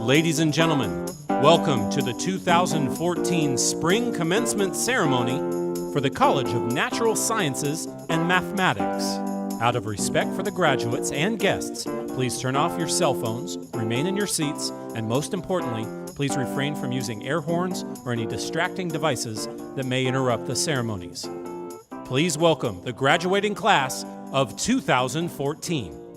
Ladies and gentlemen, welcome to the 2014 Spring Commencement Ceremony for the College of Natural Sciences and Mathematics. Out of respect for the graduates and guests, please turn off your cell phones, remain in your seats, and most importantly, please refrain from using air horns or any distracting devices that may interrupt the ceremonies. Please welcome the graduating class of 2014.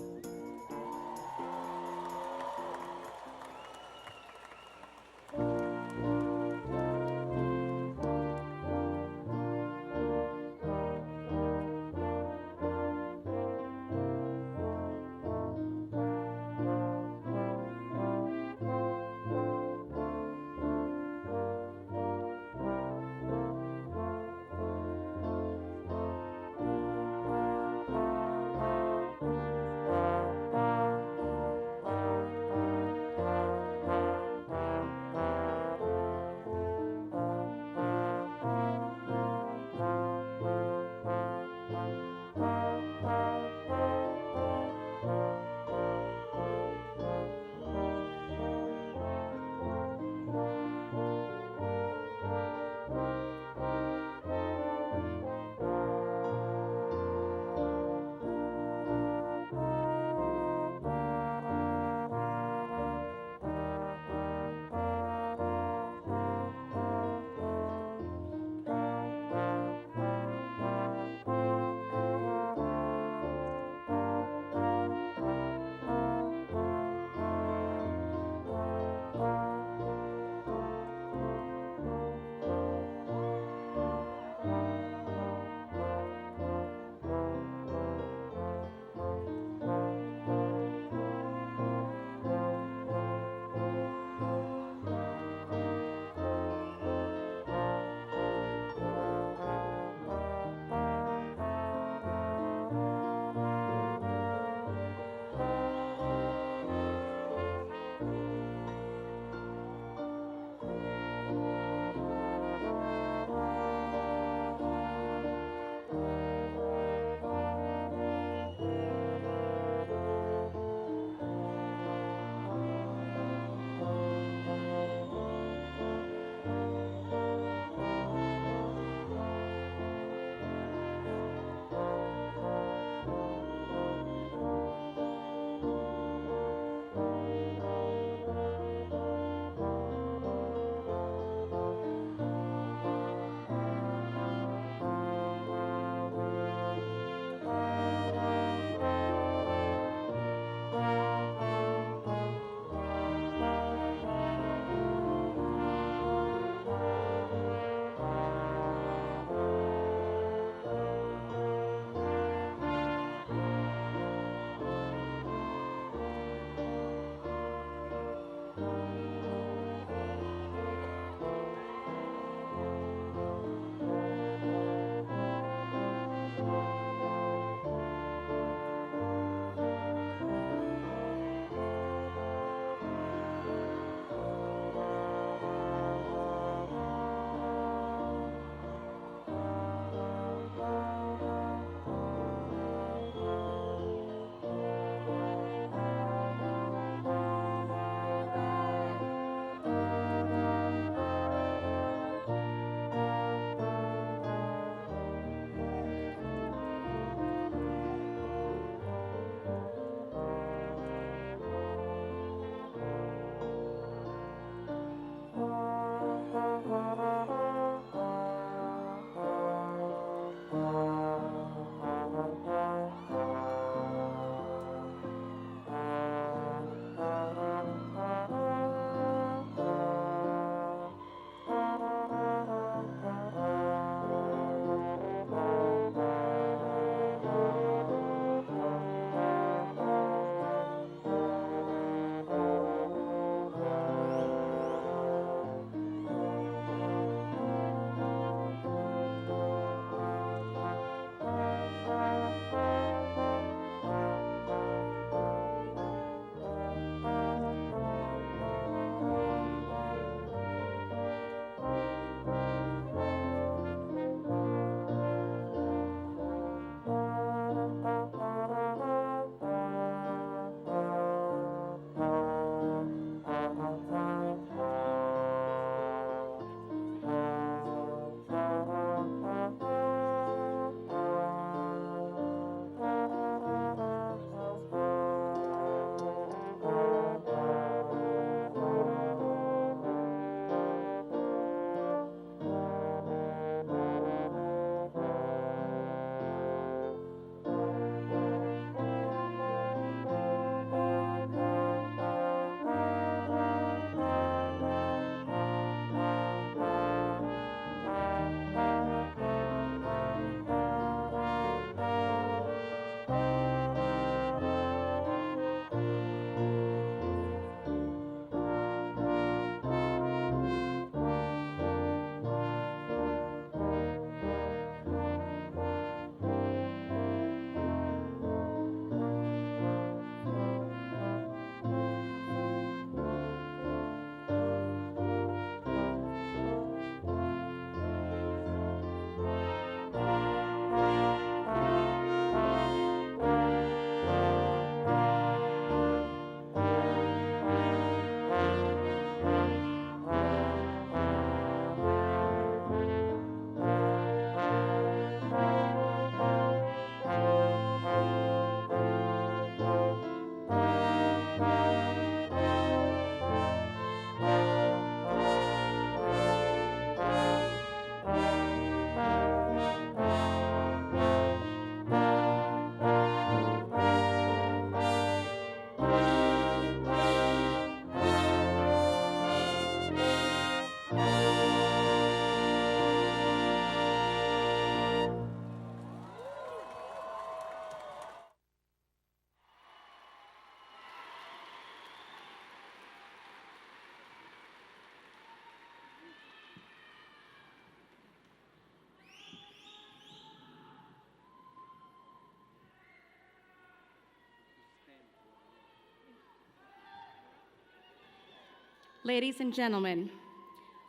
Ladies and gentlemen,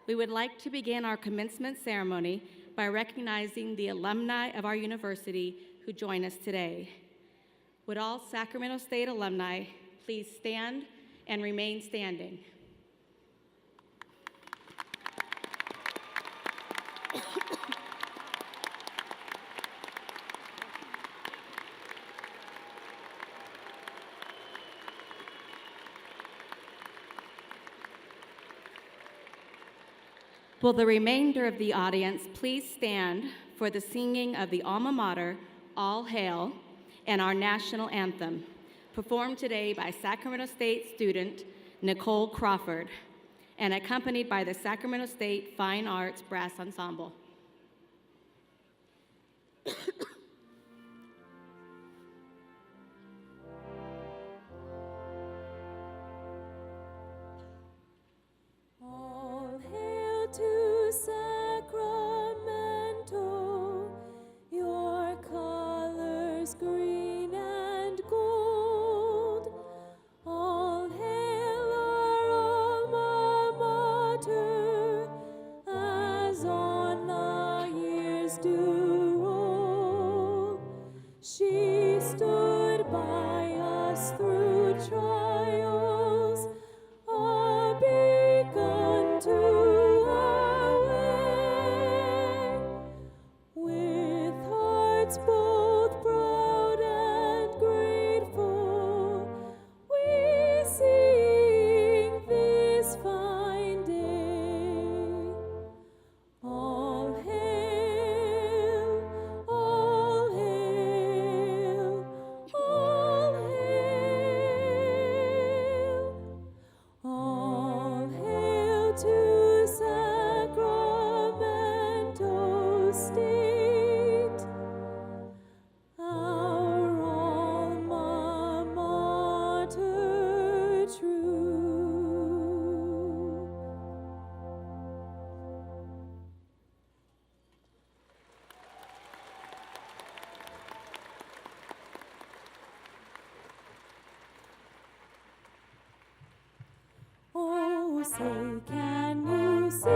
we would like to begin our commencement ceremony by recognizing the alumni of our university who join us today. Would all Sacramento State alumni please stand and remain standing? Will the remainder of the audience please stand for the singing of the alma mater, All Hail, and our national anthem, performed today by Sacramento State student Nicole Crawford, and accompanied by the Sacramento State Fine Arts Brass Ensemble. All hail to Sacramento, your colors green and gold. All hail our alma mater, as on the years do roll. She stood by us through trials, a beacon to our way. With hearts both proud and grateful, we sing this fine day. All hail, all hail, all hail. All hail to Sacramento State, our alma mater true. Oh, say, can you see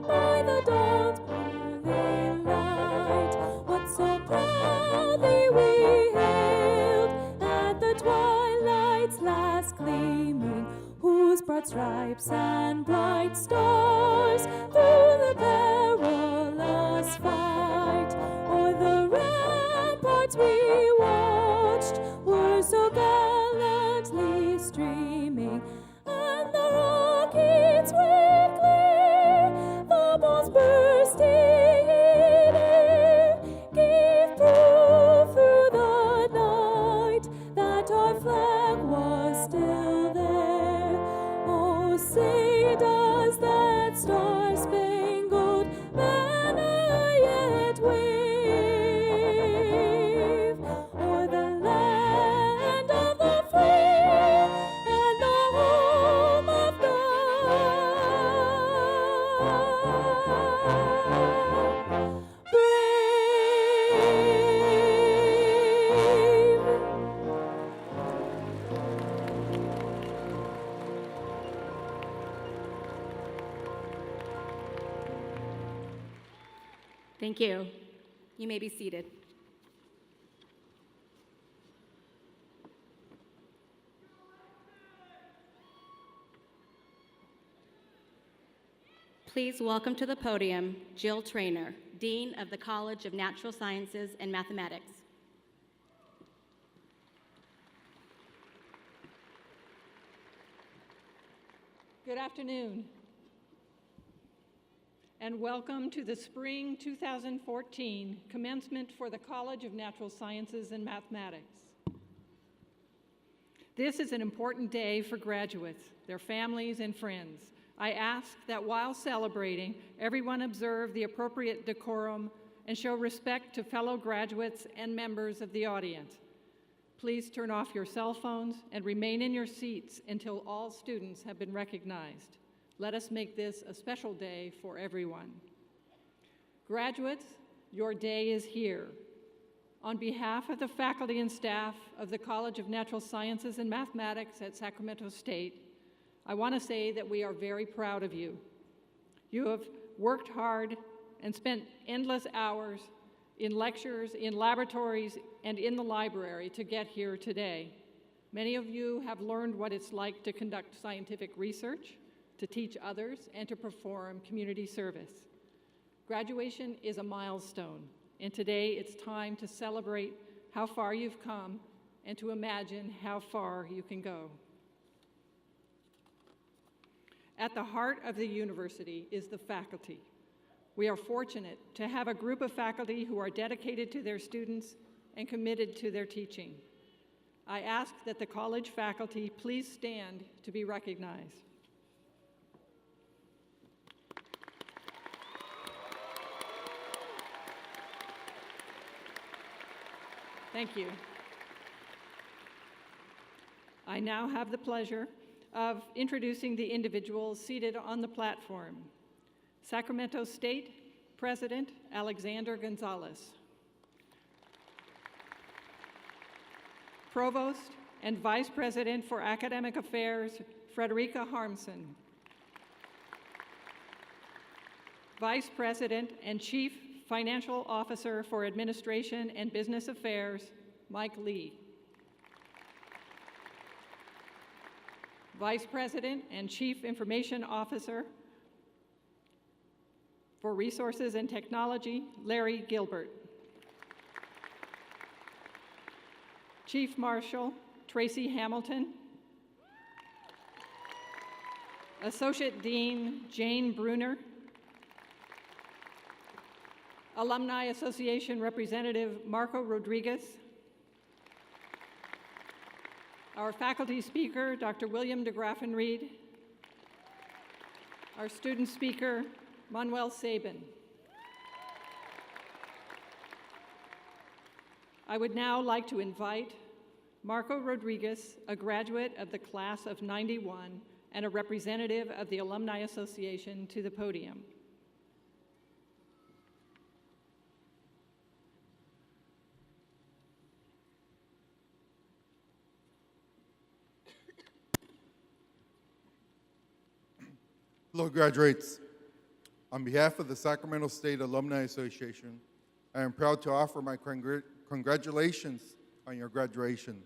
by the dawn's pearly light what so proudly we hailed at the twilight's last gleaming, whose broad stripes and bright stars through the perilous fight o'er the ramparts we watched were so gallantly streaming, and the rockets with glee, the bombs bursting in air, gave proof through the night that our flag was still there. Oh, say does that star-spangled banner yet wave o'er the land of the free and the home of God? Brave. Thank you. You may be seated. Please welcome to the podium Jill Traynor, Dean of the College of Natural Sciences and Mathematics. Good afternoon, and welcome to the Spring 2014 Commencement for the College of Natural Sciences and Mathematics. This is an important day for graduates, their families, and friends. I ask that while celebrating, everyone observe the appropriate decorum and show respect to fellow graduates and members of the audience. Please turn off your cell phones and remain in your seats until all students have been recognized. Let us make this a special day for everyone. Graduates, your day is here. On behalf of the faculty and staff of the College of Natural Sciences and Mathematics at Sacramento State, I want to say that we are very proud of you. You have worked hard and spent endless hours in lectures, in laboratories, and in the library to get here today. Many of you have learned what it's like to conduct scientific research, to teach others, and to perform community service. Graduation is a milestone, and today it's time to celebrate how far you've come and to imagine how far you can go. At the heart of the university is the faculty. We are fortunate to have a group of faculty who are dedicated to their students and committed to their teaching. I ask that the college faculty please stand to be recognized. Thank you. I now have the pleasure of introducing the individuals seated on the platform. Sacramento State President Alexander Gonzalez. Provost and Vice President for Academic Affairs, Frederica Harmson. Vice President and Chief Financial Officer for Administration and Business Affairs, Mike Lee. Vice President and Chief Information Officer for Resources and Technology, Larry Gilbert. Chief Marshal, Tracy Hamilton. Associate Dean, Jane Bruner. Alumni Association Representative, Marco Rodriguez. Our faculty speaker, Dr. William de Graffenried. Our student speaker, Manuel Sabin. I would now like to invite Marco Rodriguez, a graduate of the class of '91 and a representative of the Alumni Association, to the podium. Hello, graduates. On behalf of the Sacramento State Alumni Association, I am proud to offer my congratulations on your graduation.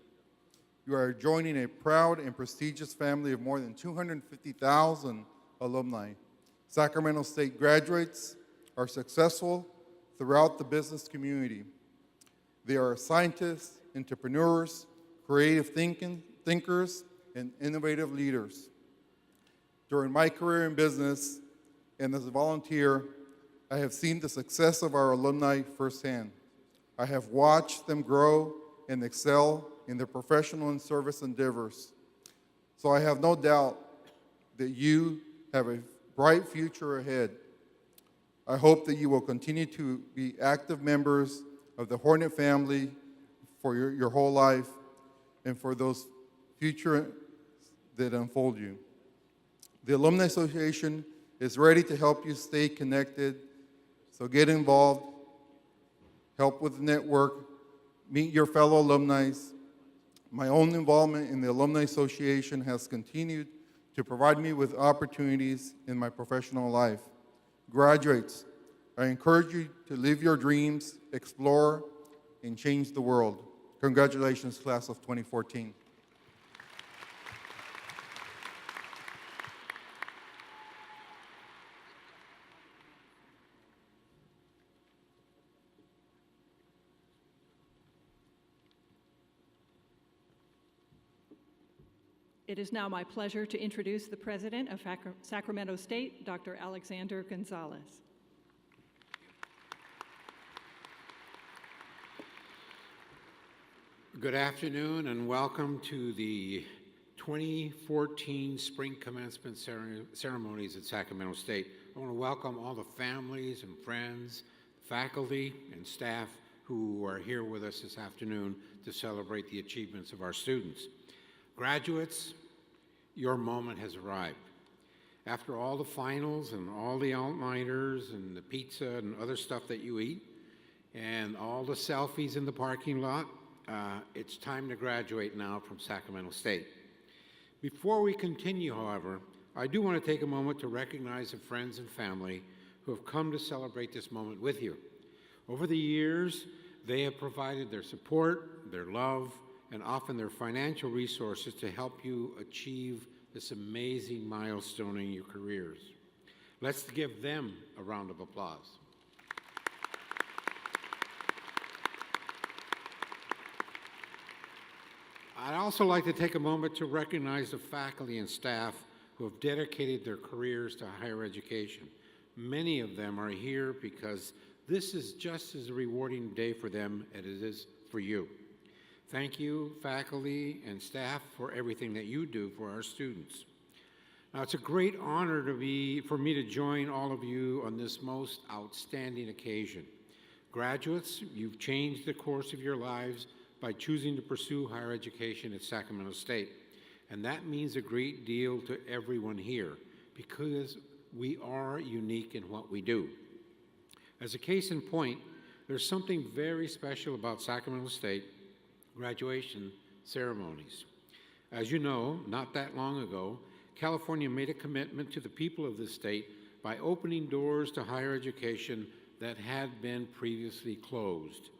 You are joining a proud and prestigious family of more than 250,000 alumni. Sacramento State graduates are successful throughout the business community. They are scientists, entrepreneurs, creative thinkers, and innovative leaders. During my career in business and as a volunteer, I have seen the success of our alumni firsthand. I have watched them grow and excel in their professional and service endeavors. So I have no doubt that you have a bright future ahead. I hope that you will continue to be active members of the Hornet family for your whole life and for those future that unfold you. The Alumni Association is ready to help you stay connected, so get involved, help with the network, meet your fellow alumni. My own involvement in the Alumni Association has continued to provide me with opportunities in my professional life. Graduates, I encourage you to live your dreams, explore, and change the world. Congratulations, class of 2014. It is now my pleasure to introduce the President of Sacramento State, Dr. Alexander Gonzalez. Good afternoon and welcome to the 2014 Spring Commencement Ceremonies at Sacramento State. I want to welcome all the families and friends, faculty and staff who are here with us this afternoon to celebrate the achievements of our students. Graduates, your moment has arrived. After all the finals and all the all-nighters and the pizza and other stuff that you eat and all the selfies in the parking lot, it's time to graduate now from Sacramento State. Before we continue, however, I do want to take a moment to recognize the friends and family who have come to celebrate this moment with you. Over the years, they have provided their support, their love, and often their financial resources to help you achieve this amazing milestone in your careers. Let's give them a round of applause. I'd also like to take a moment to recognize the faculty and staff who have dedicated their careers to higher education. Many of them are here because this is just as a rewarding day for them as it is for you. Thank you, faculty and staff, for everything that you do for our students. Now, it's a great honor for me to join all of you on this most outstanding occasion. Graduates, you've changed the course of your lives by choosing to pursue higher education at Sacramento State. And that means a great deal to everyone here because we are unique in what we do. As a case in point, there's something very special about Sacramento State graduation ceremonies. As you know, not that long ago, California made a commitment to the people of the state by opening doors to higher education that had been previously closed.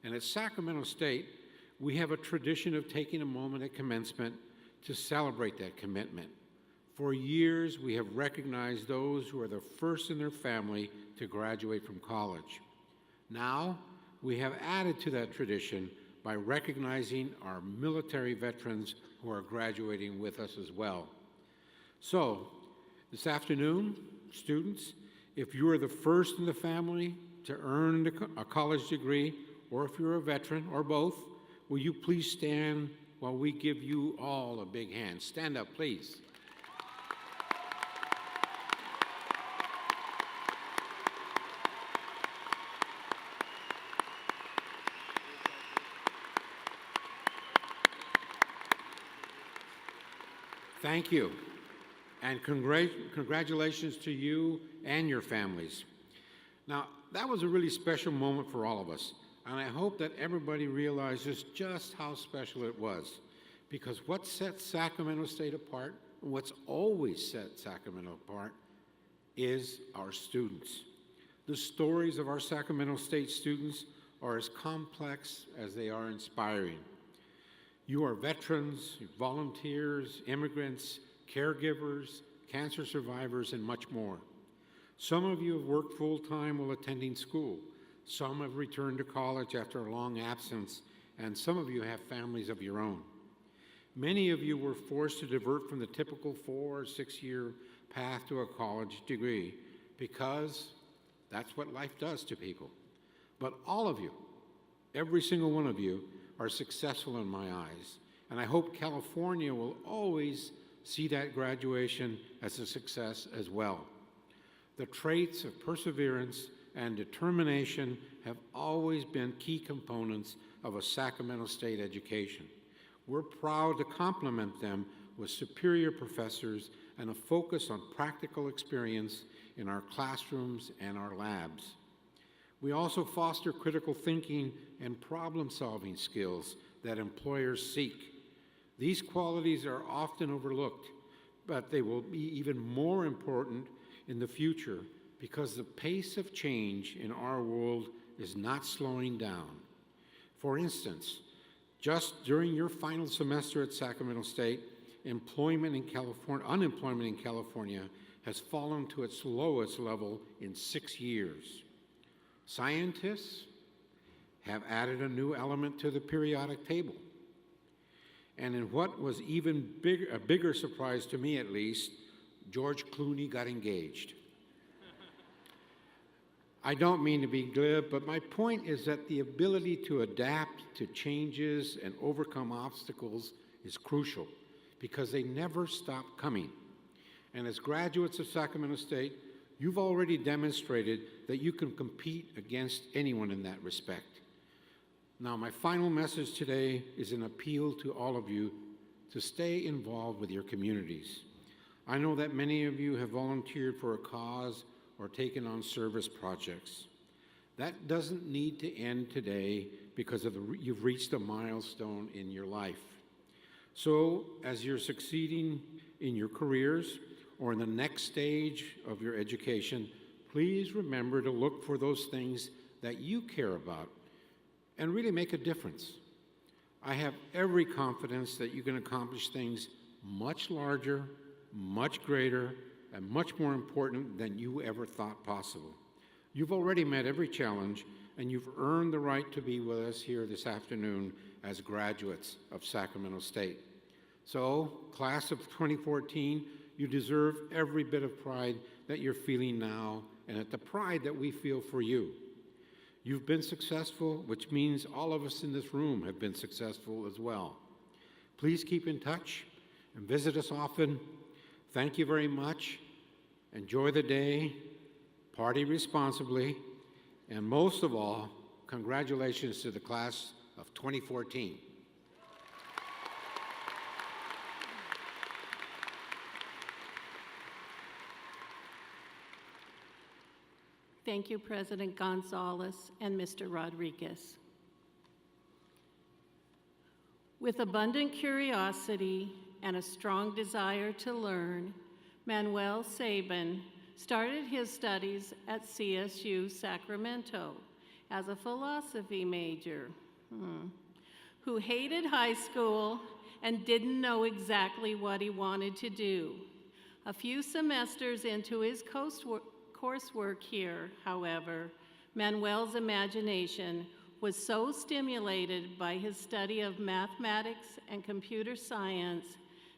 And at Sacramento State, we have a tradition of taking a moment at commencement to celebrate that commitment. For years, we have recognized those who are the first in their family to graduate from college. Now, we have added to that tradition by recognizing our military veterans who are graduating with us as well. So, this afternoon, students, if you are the first in the family to earn a college degree, or if you're a veteran, or both, will you please stand while we give you all a big hand? Stand up, please. Thank you, and congratulations to you and your families. Now, that was a really special moment for all of us, and I hope that everybody realizes just how special it was, because what sets Sacramento State apart, what's always set Sacramento apart, is our students. The stories of our Sacramento State students are as complex as they are inspiring. You are veterans, volunteers, immigrants, caregivers, cancer survivors, and much more. Some of you have worked full-time while attending school. Some have returned to college after a long absence, and some of you have families of your own. Many of you were forced to divert from the typical 4 or 6 year path to a college degree because that's what life does to people. But all of you, every single one of you, are successful in my eyes, and I hope California will always see that graduation as a success as well. The traits of perseverance and determination have always been key components of a Sacramento State education. We're proud to complement them with superior professors and a focus on practical experience in our classrooms and our labs. We also foster critical thinking and problem-solving skills that employers seek. These qualities are often overlooked, but they will be even more important in the future because the pace of change in our world is not slowing down. For instance, just during your final semester at Sacramento State, unemployment in California has fallen to its lowest level in 6 years. Scientists have added a new element to the periodic table. And in what was even a bigger surprise to me, at least, George Clooney got engaged. I don't mean to be glib, but my point is that the ability to adapt to changes and overcome obstacles is crucial because they never stop coming. And as graduates of Sacramento State, you've already demonstrated that you can compete against anyone in that respect. Now, my final message today is an appeal to all of you to stay involved with your communities. I know that many of you have volunteered for a cause or taken on service projects. That doesn't need to end today because you've reached a milestone in your life. So, as you're succeeding in your careers or in the next stage of your education, please remember to look for those things that you care about and really make a difference. I have every confidence that you can accomplish things much larger, much greater, and much more important than you ever thought possible. You've already met every challenge, and you've earned the right to be with us here this afternoon as graduates of Sacramento State. So, class of 2014, you deserve every bit of pride that you're feeling now and at the pride that we feel for you. You've been successful, which means all of us in this room have been successful as well. Please keep in touch and visit us often. Thank you very much. Enjoy the day, party responsibly, and most of all, congratulations to the class of 2014. Thank you, President Gonzalez and Mr. Rodriguez. With abundant curiosity and a strong desire to learn, Manuel Sabin started his studies at CSU Sacramento as a philosophy major, who hated high school and didn't know exactly what he wanted to do. A few semesters into his coursework here, however, Manuel's imagination was so stimulated by his study of mathematics and computer science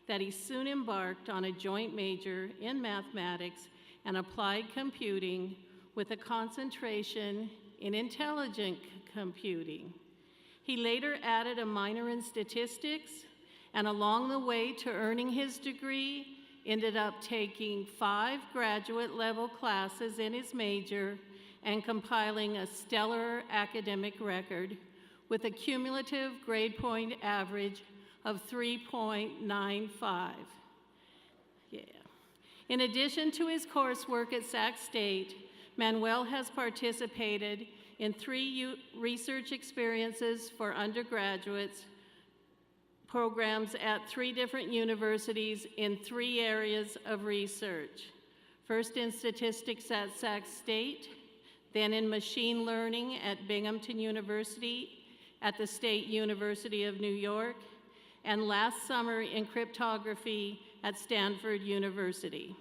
that he soon embarked on a joint major in mathematics and applied computing with a concentration in intelligent computing. He later added a minor in statistics, and along the way to earning his degree, ended up taking 5 graduate-level classes in his major and compiling a stellar academic record with a cumulative grade point average of 3.95. Yeah. In addition to his coursework at Sac State, Manuel has participated in 3 research experiences for undergraduates, programs at 3 different universities in 3 areas of research. First in statistics at Sac State, then in machine learning at Binghamton University, at the State University of New York, and last summer in cryptography at Stanford University.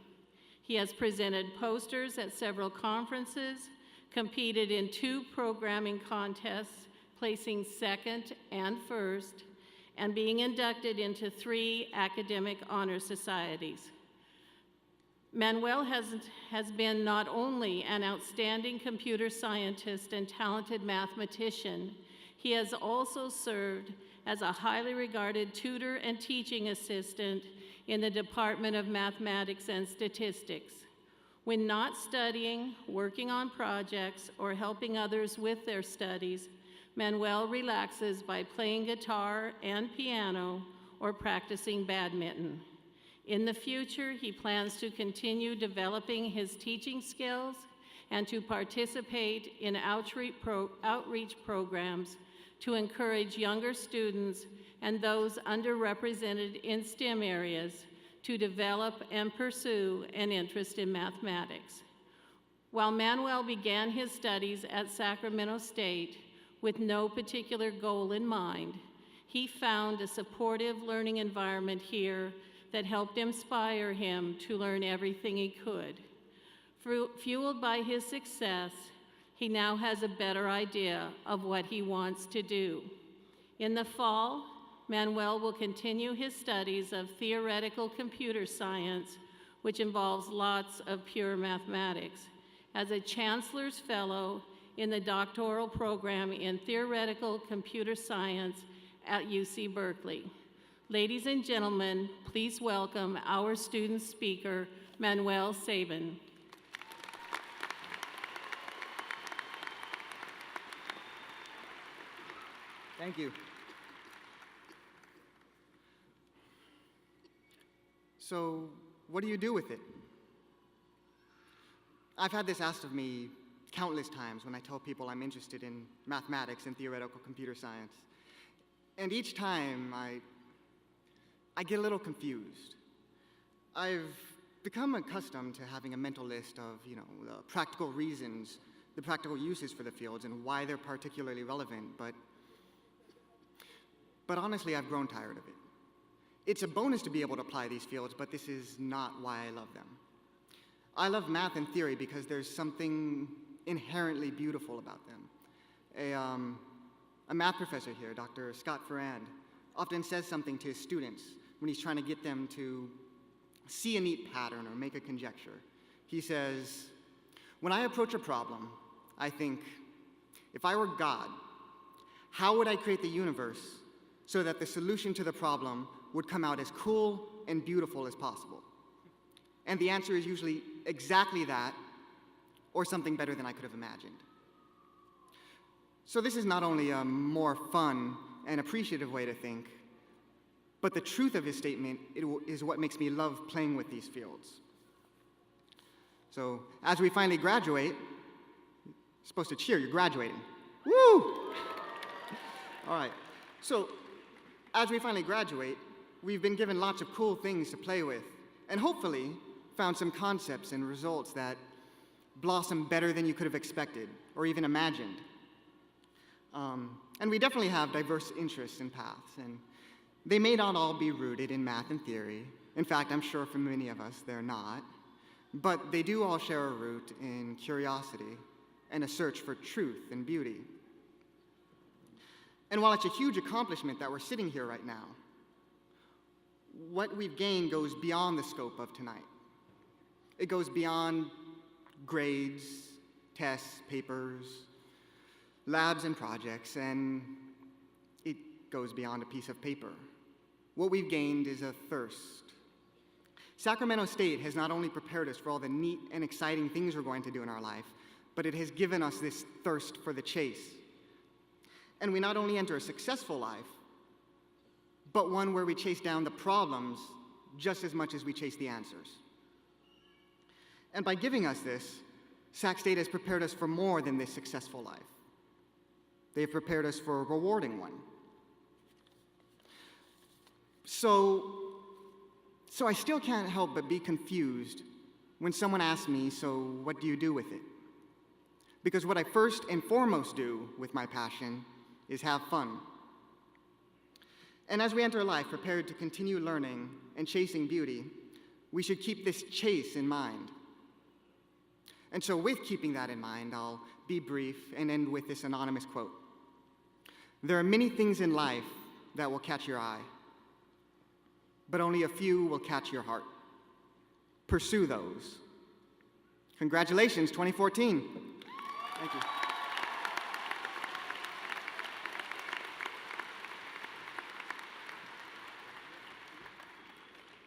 He has presented posters at several conferences, competed in 2 programming contests, placing 2nd and 1st, and being inducted into 3 academic honor societies. Manuel has been not only an outstanding computer scientist and talented mathematician, he has also served as a highly regarded tutor and teaching assistant in the Department of Mathematics and Statistics. When not studying, working on projects, or helping others with their studies, Manuel relaxes by playing guitar and piano or practicing badminton. In the future, he plans to continue developing his teaching skills and to participate in outreach programs to encourage younger students and those underrepresented in STEM areas to develop and pursue an interest in mathematics. While Manuel began his studies at Sacramento State with no particular goal in mind, he found a supportive learning environment here that helped inspire him to learn everything he could. Fueled by his success, he now has a better idea of what he wants to do. In the fall, Manuel will continue his studies of theoretical computer science, which involves lots of pure mathematics, as a Chancellor's Fellow in the doctoral program in theoretical computer science at UC Berkeley. Ladies and gentlemen, please welcome our student speaker, Manuel Sabin. Thank you. So, what do you do with it? I've had this asked of me countless times when I tell people I'm interested in mathematics and theoretical computer science. And each time I get a little confused. I've become accustomed to having a mental list of, the practical reasons, the practical uses for the fields and why they're particularly relevant, but honestly, I've grown tired of it. It's a bonus to be able to apply these fields, but this is not why I love them. I love math and theory because there's something inherently beautiful about them. A math professor here, Dr. Scott Ferrand, often says something to his students when he's trying to get them to see a neat pattern or make a conjecture. He says, "When I approach a problem, I think, if I were God, how would I create the universe so that the solution to the problem would come out as cool and beautiful as possible?" And the answer is usually exactly that, or something better than I could have imagined. So this is not only a more fun and appreciative way to think, but the truth of his statement is what makes me love playing with these fields. So as we finally graduate, you're supposed to cheer, you're graduating. Woo! All right, so as we finally graduate, we've been given lots of cool things to play with, and hopefully found some concepts and results that blossom better than you could have expected or even imagined. And we definitely have diverse interests and paths, and they may not all be rooted in math and theory. In fact, I'm sure for many of us they're not, but they do all share a root in curiosity and a search for truth and beauty. And while it's a huge accomplishment that we're sitting here right now, what we've gained goes beyond the scope of tonight. It goes beyond grades, tests, papers, labs, and projects, and it goes beyond a piece of paper. What we've gained is a thirst. Sacramento State has not only prepared us for all the neat and exciting things we're going to do in our life, but it has given us this thirst for the chase. And we not only enter a successful life, but one where we chase down the problems just as much as we chase the answers. And by giving us this, Sac State has prepared us for more than this successful life. They've prepared us for a rewarding one. So I still can't help but be confused when someone asks me, "So what do you do with it?" Because what I first and foremost do with my passion is have fun. And as we enter life prepared to continue learning and chasing beauty, we should keep this chase in mind. And so with keeping that in mind, I'll be brief and end with this anonymous quote. "There are many things in life that will catch your eye, but only a few will catch your heart. Pursue those." Congratulations, 2014. Thank you.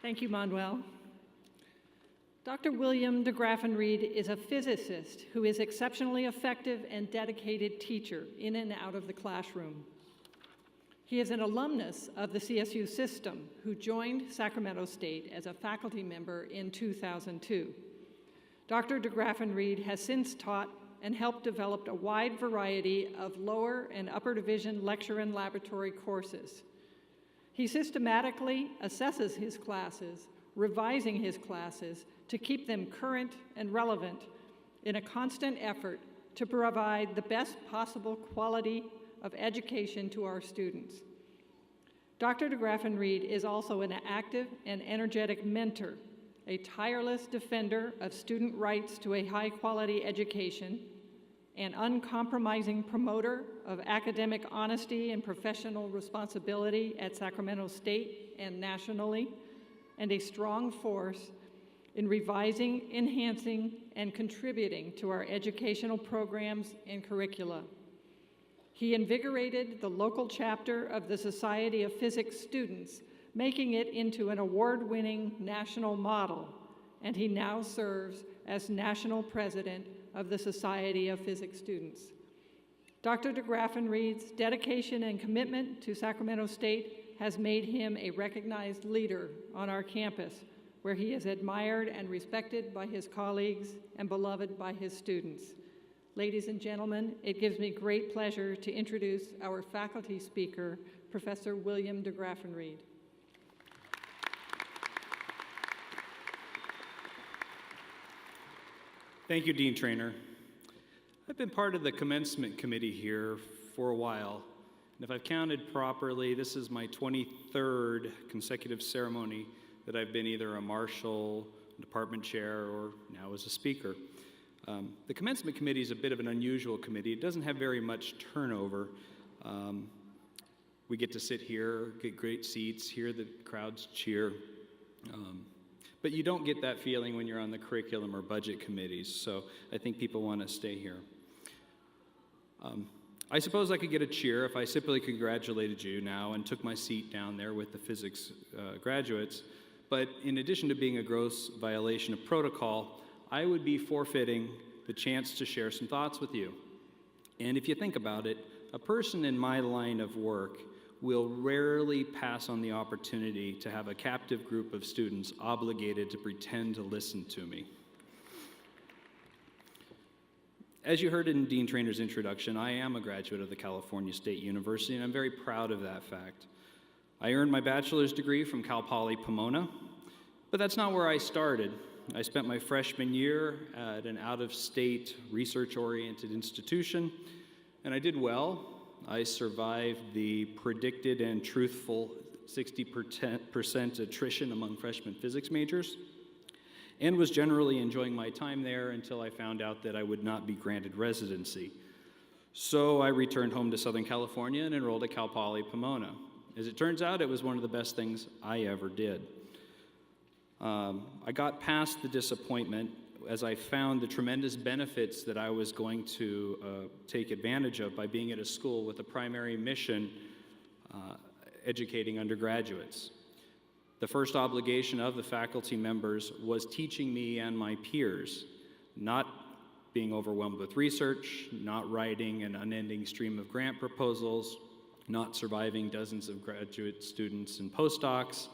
Thank you, Manuel. Dr. William DeGraffenreid is a physicist who is exceptionally effective and dedicated teacher in and out of the classroom. He is an alumnus of the CSU system who joined Sacramento State as a faculty member in 2002. Dr. DeGraffenreid has since taught and helped develop a wide variety of lower and upper division lecture and laboratory courses. He systematically assesses his classes, revising his classes to keep them current and relevant in a constant effort to provide the best possible quality of education to our students. Dr. DeGraffenreid is also an active and energetic mentor, a tireless defender of student rights to a high-quality education, an uncompromising promoter of academic honesty and professional responsibility at Sacramento State and nationally, and a strong force in revising, enhancing, and contributing to our educational programs and curricula. He invigorated the local chapter of the Society of Physics Students, making it into an award-winning national model, and he now serves as national president of the Society of Physics Students. Dr. DeGraffenreid's dedication and commitment to Sacramento State has made him a recognized leader on our campus, where he is admired and respected by his colleagues and beloved by his students. Ladies and gentlemen, it gives me great pleasure to introduce our faculty speaker, Professor William DeGraffenreid. Thank you, Dean Traynor. I've been part of the commencement committee here for a while, and if I've counted properly, this is my 23rd consecutive ceremony that I've been either a marshal, department chair, or now as a speaker. The commencement committee is a bit of an unusual committee. It doesn't have very much turnover. We get to sit here, get great seats, hear the crowds cheer. But you don't get that feeling when you're on the curriculum or budget committees, so I think people want to stay here. I suppose I could get a cheer if I simply congratulated you now and took my seat down there with the physics graduates, but in addition to being a gross violation of protocol, I would be forfeiting the chance to share some thoughts with you. And if you think about it, a person in my line of work will rarely pass on the opportunity to have a captive group of students obligated to pretend to listen to me. As you heard in Dean Traynor's introduction, I am a graduate of the California State University, and I'm very proud of that fact. I earned my bachelor's degree from Cal Poly Pomona, but that's not where I started. I spent my freshman year at an out-of-state, research-oriented institution, and I did well. I survived the predicted and truthful 60% attrition among freshman physics majors, and was generally enjoying my time there until I found out that I would not be granted residency. So I returned home to Southern California and enrolled at Cal Poly Pomona. As it turns out, it was one of the best things I ever did. I got past the disappointment as I found the tremendous benefits that I was going to take advantage of by being at a school with a primary mission educating undergraduates. The first obligation of the faculty members was teaching me and my peers, not being overwhelmed with research, not writing an unending stream of grant proposals, not surviving dozens of graduate students and postdocs.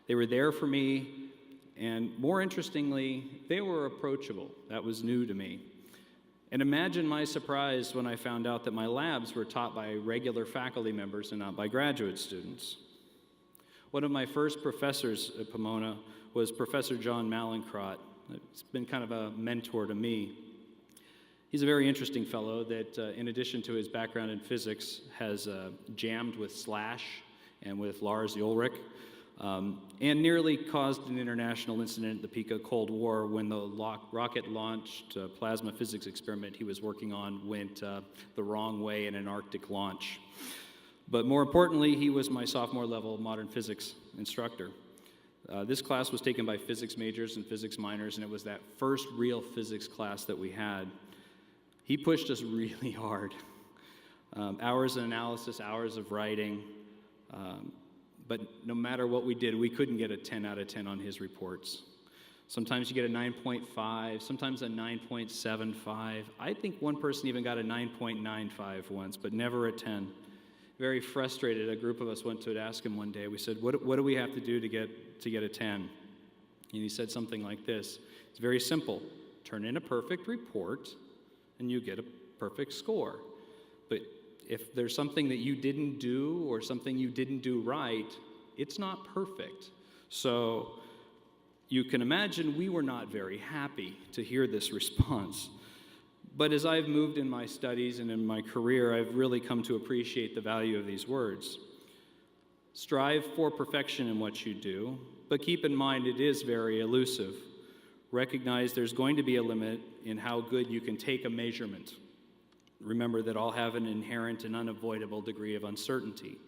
They were there for me, and more interestingly, they were approachable. That was new to me. And imagine my surprise when I found out that my labs were taught by regular faculty members and not by graduate students. One of my first professors at Pomona was Professor John Mallinckrodt. It's been kind of a mentor to me. He's a very interesting fellow that, in addition to his background in physics, has jammed with Slash and with Lars Ulrich, and nearly caused an international incident at the peak of Cold War when the rocket-launched plasma physics experiment he was working on went the wrong way in an Arctic launch. But more importantly, he was my sophomore level modern physics instructor. This class was taken by physics majors and physics minors, and it was that first real physics class that we had. He pushed us really hard. Hours of analysis, hours of writing, but no matter what we did, we couldn't get a 10 out of 10 on his reports. Sometimes you get a 9.5, sometimes a 9.75. I think one person even got a 9.95 once, but never a 10. Very frustrated, a group of us went to ask him one day. We said, what do we have to do to get a 10? And he said something like this. It's very simple. Turn in a perfect report, and you get a perfect score. But if there's something that you didn't do or something you didn't do right, it's not perfect. So you can imagine we were not very happy to hear this response. But as I've moved in my studies and in my career, I've really come to appreciate the value of these words. Strive for perfection in what you do, but keep in mind it is very elusive. Recognize there's going to be a limit in how good you can take a measurement. Remember that all have an inherent and unavoidable degree of uncertainty.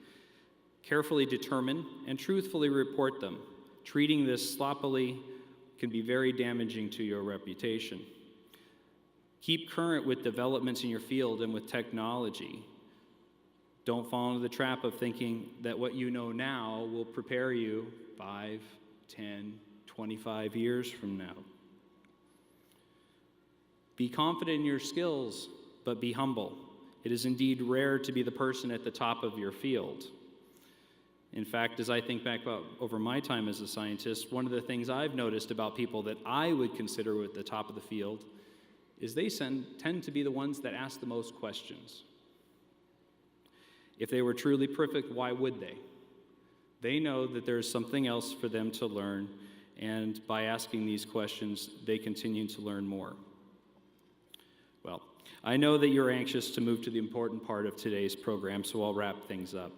Carefully determine and truthfully report them. Treating this sloppily can be very damaging to your reputation. Keep current with developments in your field and with technology. Don't fall into the trap of thinking that what you know now will prepare you 5, 10, 25 years from now. Be confident in your skills, but be humble. It is indeed rare to be the person at the top of your field. In fact, as I think back over my time as a scientist, one of the things I've noticed about people that I would consider at the top of the field is they tend to be the ones that ask the most questions. If they were truly perfect, why would they? They know that there's something else for them to learn, and by asking these questions, they continue to learn more. Well, I know that you're anxious to move to the important part of today's program, so I'll wrap things up.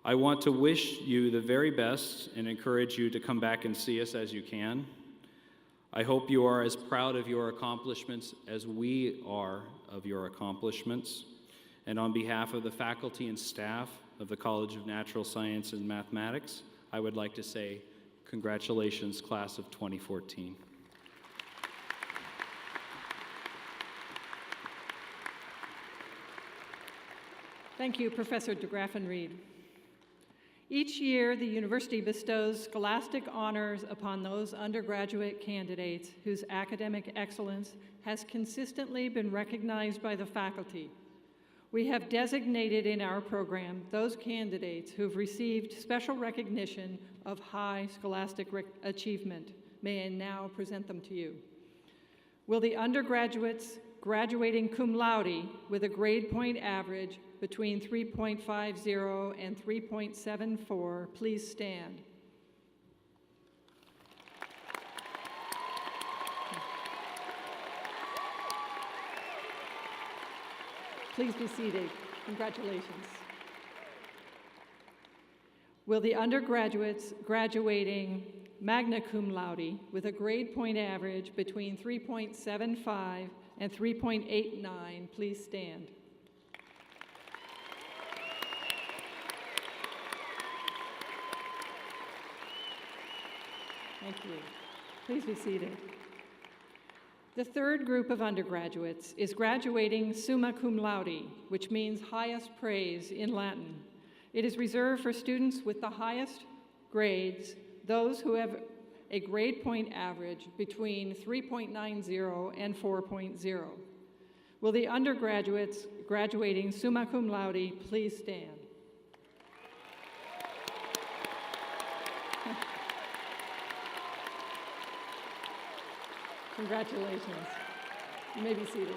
I want to wish you the very best and encourage you to come back and see us as you can. I hope you are as proud of your accomplishments as we are of your accomplishments. And on behalf of the faculty and staff of the College of Natural Science and Mathematics, I would like to say congratulations, class of 2014. Thank you, Professor DeGraffenried. Each year, the university bestows scholastic honors upon those undergraduate candidates whose academic excellence has consistently been recognized by the faculty. We have designated in our program those candidates who have received special recognition of high scholastic achievement. May I now present them to you. Will the undergraduates graduating cum laude with a grade point average between 3.50 and 3.74, please stand. Please be seated. Congratulations. Will the undergraduates graduating magna cum laude with a grade point average between 3.75 and 3.89, please stand. Thank you. Please be seated. The third group of undergraduates is graduating summa cum laude, which means highest praise in Latin. It is reserved for students with the highest grades, those who have a grade point average between 3.90 and 4.0. Will the undergraduates graduating summa cum laude please stand? Congratulations. You may be seated.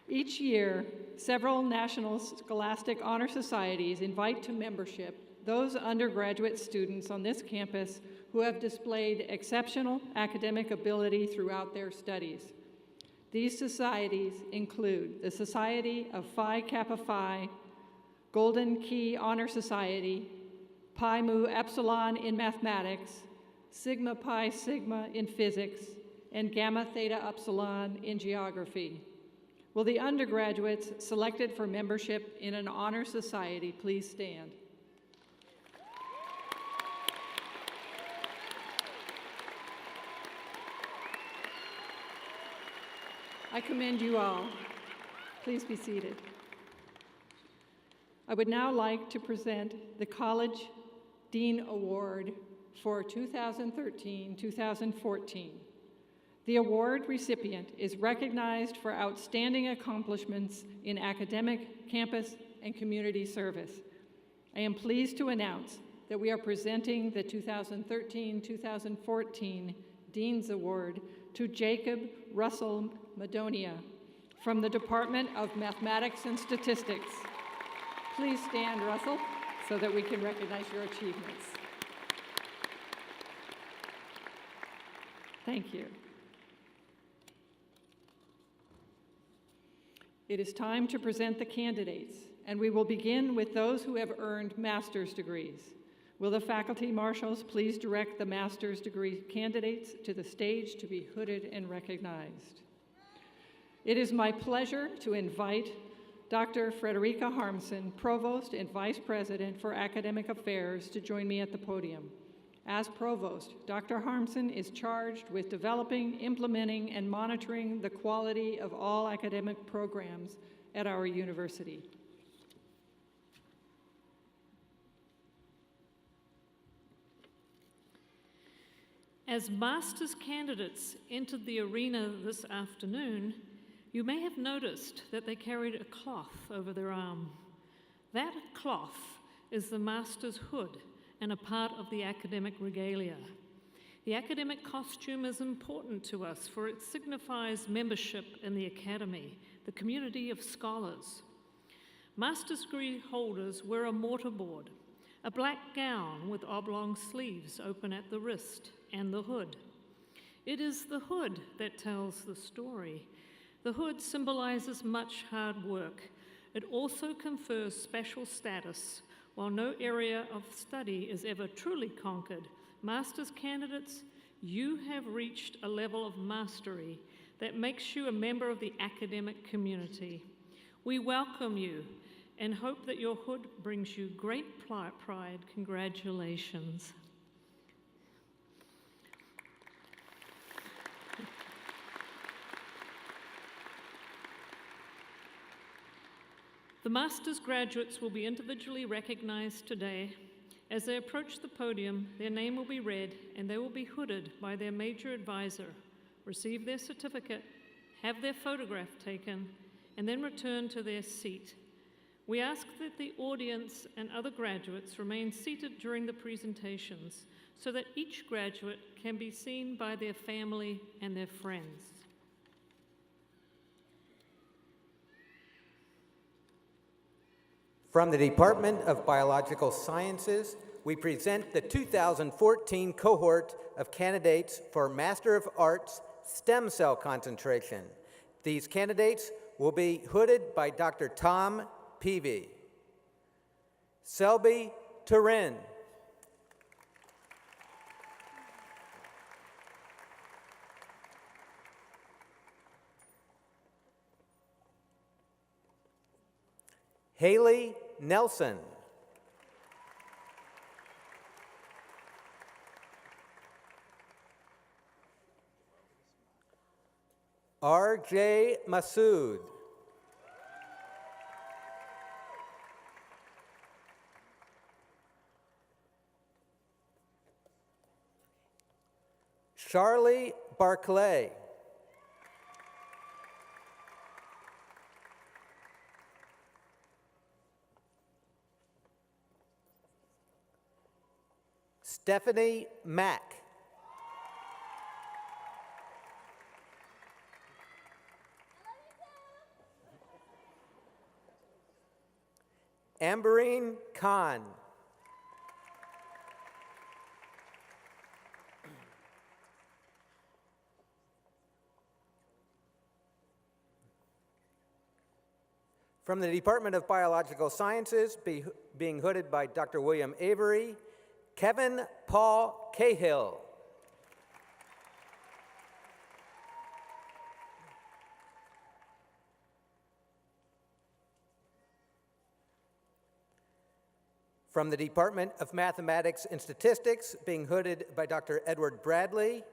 Each year, several national scholastic honor societies invite to membership those undergraduate students on this campus who have displayed exceptional academic ability throughout their studies. These societies include the Society of Phi Kappa Phi, Golden Key Honor Society, Pi Mu Epsilon in mathematics, Sigma Pi Sigma in physics, and Gamma Theta Upsilon in geography. Will the undergraduates selected for membership in an honor society please stand? I commend you all. Please be seated. I would now like to present the College Dean Award for 2013-2014. The award recipient is recognized for outstanding accomplishments in academic, campus, and community service. I am pleased to announce that we are presenting the 2013-2014 Dean's Award to Jacob Russell Madonia from the Department of Mathematics and Statistics. Please stand, Russell, so that we can recognize your achievements. Thank you. It is time to present the candidates, and we will begin with those who have earned master's degrees. Will the faculty marshals please direct the master's degree candidates to the stage to be hooded and recognized? It is my pleasure to invite Dr. Frederica Harmson, Provost and Vice President for Academic Affairs, to join me at the podium. As Provost, Dr. Harmson is charged with developing, implementing, and monitoring the quality of all academic programs at our university. As master's candidates entered the arena this afternoon, you may have noticed that they carried a cloth over their arm. That cloth is the master's hood and a part of the academic regalia. The academic costume is important to us for it signifies membership in the academy, the community of scholars. Master's degree holders wear a mortarboard, a black gown with oblong sleeves open at the wrist, and the hood. It is the hood that tells the story. The hood symbolizes much hard work. It also confers special status. While no area of study is ever truly conquered, master's candidates, you have reached a level of mastery that makes you a member of the academic community. We welcome you and hope that your hood brings you great pride. Congratulations. The master's graduates will be individually recognized today. As they approach the podium, their name will be read and they will be hooded by their major advisor, receive their certificate, have their photograph taken, and then return to their seat. We ask that the audience and other graduates remain seated during the presentations so that each graduate can be seen by their family and their friends. From the Department of Biological Sciences, we present the 2014 cohort of candidates for Master of Arts Stem Cell Concentration. These candidates will be hooded by Dr. Tom Peavy, Selby Turin, Haley Nelson, R.J. Masood, Charlie Barclay, Stephanie Mack, Amberine Khan, from the Department of Biological Sciences, being hooded by Dr. William Avery, Kevin Paul Cahill, from the Department of Mathematics and Statistics, being hooded by Dr. Edward Bradley,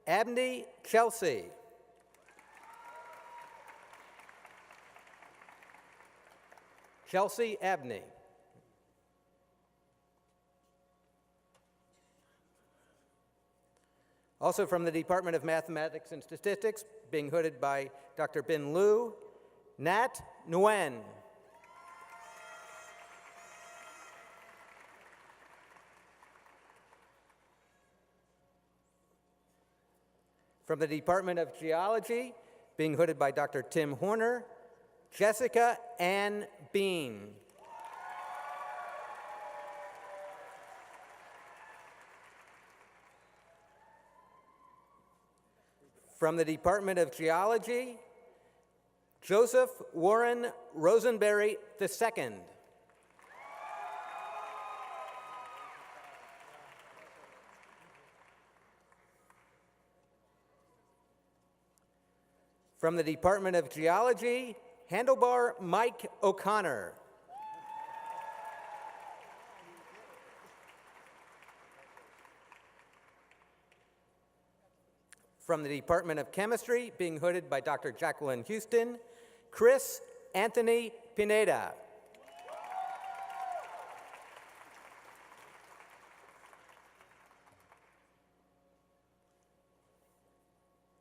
Abney Chelsea, Chelsea Abney. Also from the Department of Mathematics and Statistics, being hooded by Dr. Bin Liu, Nat Nguyen. From the Department of Geology, being hooded by Dr. Tim Horner, Jessica Ann Bean. From the Department of Geology, Joseph Warren Rosenberry II. From the Department of Geology, Handlebar Mike O'Connor. From the Department of Chemistry, being hooded by Dr. Jacqueline Houston, Chris Anthony Pineda.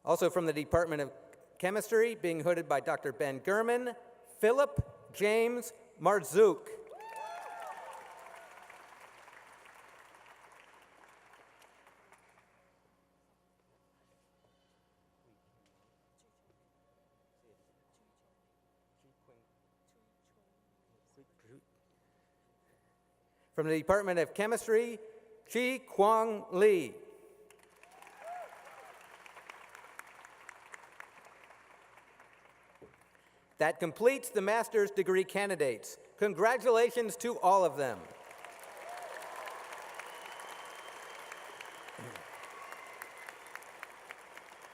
Also from the Department of Chemistry, being hooded by Dr. Ben Gurman, Philip James Marzouk. From the Department of Chemistry, Chi Kwang Lee. That completes the master's degree candidates. Congratulations to all of them.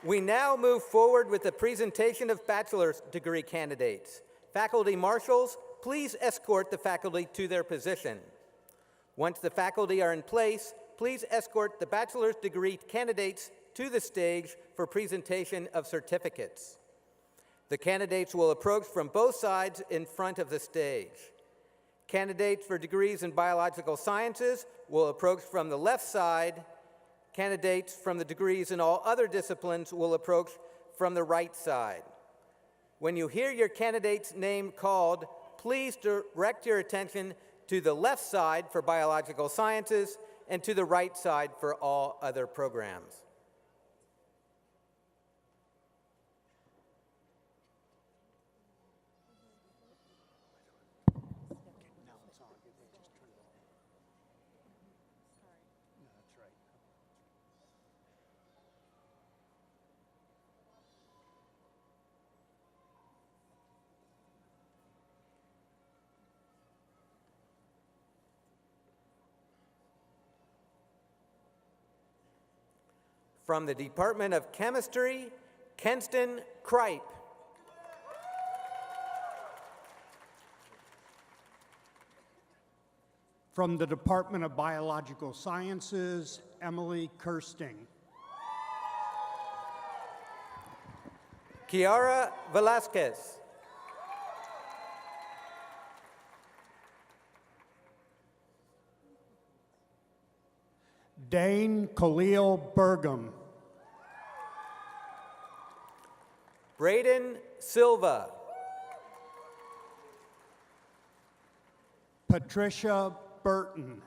We now move forward with the presentation of bachelor's degree candidates. Faculty marshals, please escort the faculty to their position. Once the faculty are in place, please escort the bachelor's degree candidates to the stage for presentation of certificates. The candidates will approach from both sides in front of the stage. Candidates for degrees in biological sciences will approach from the left side. Candidates from the degrees in all other disciplines will approach from the right side. When you hear your candidate's name called, please direct your attention to the left side for biological sciences and to the right side for all other programs. From the Department of Chemistry, Kenston Kripe. From the Department of Biological Sciences, Emily Kirsting. Kiara Velasquez. Dane Khalil Burgum. Braden Silva. Patricia Burton.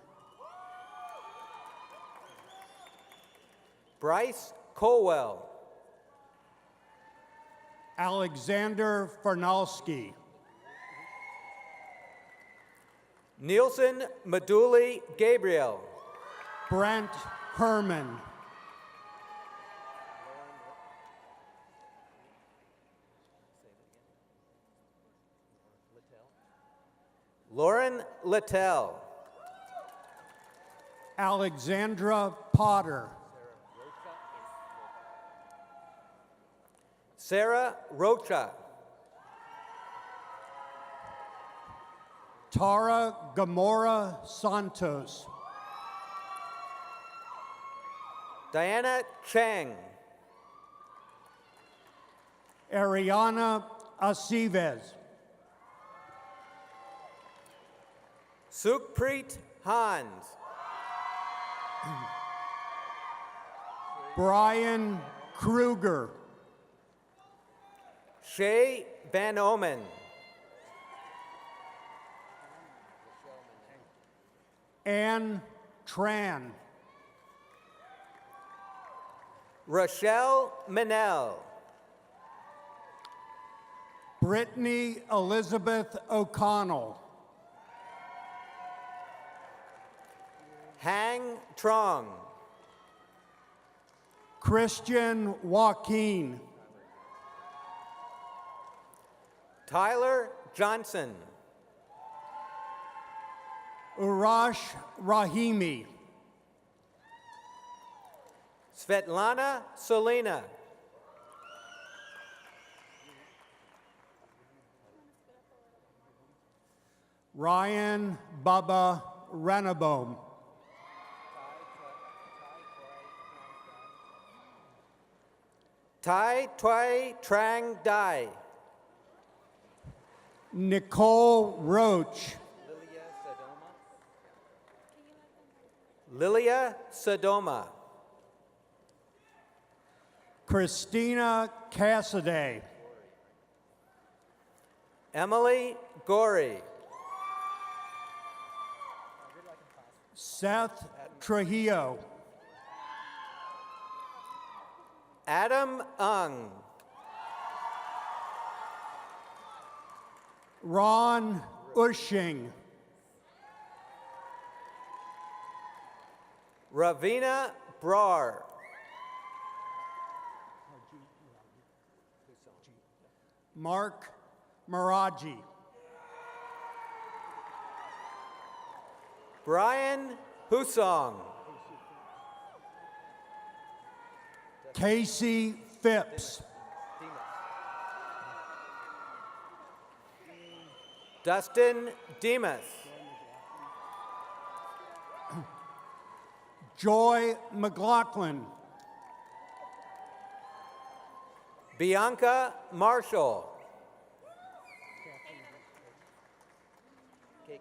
Bryce Colwell. Alexander Farnalski. Nielsen Maduli Gabriel. Brent Herman. Lauren Littell. Alexandra Potter. Sarah Rocha. Tara Gamora Santos. Diana Chang. Ariana Aceves. Sukhpreet Hans. Brian Kruger. Shay Van Omen. Anne Tran. Rochelle Manel. Brittany Elizabeth O'Connell. Hang Trong. Christian Joaquin. Tyler Johnson. Urash Rahimi. Svetlana Solina. Ryan Baba Renabom. Tai Twai Trang Dai. Nicole Roach. Lilia Sodoma. Christina Cassidy. Emily Gorey. Seth Trujillo. Adam Ung. Ron Ushing. Ravina Brar. Mark Maraji. Brian Husong. Casey Phipps. Dustin Demas. Joy McLaughlin. Bianca Marshall.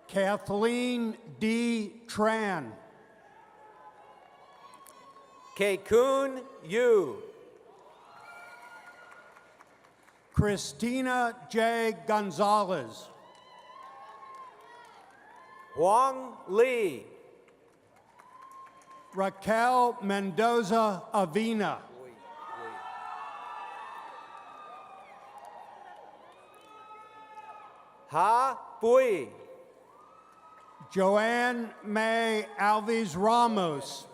Kathleen D. Tran. Keikun Yu. Christina J. Gonzalez. Huang Li. Raquel Mendoza Avina. Ha Bui. Joanne May Alves Ramos.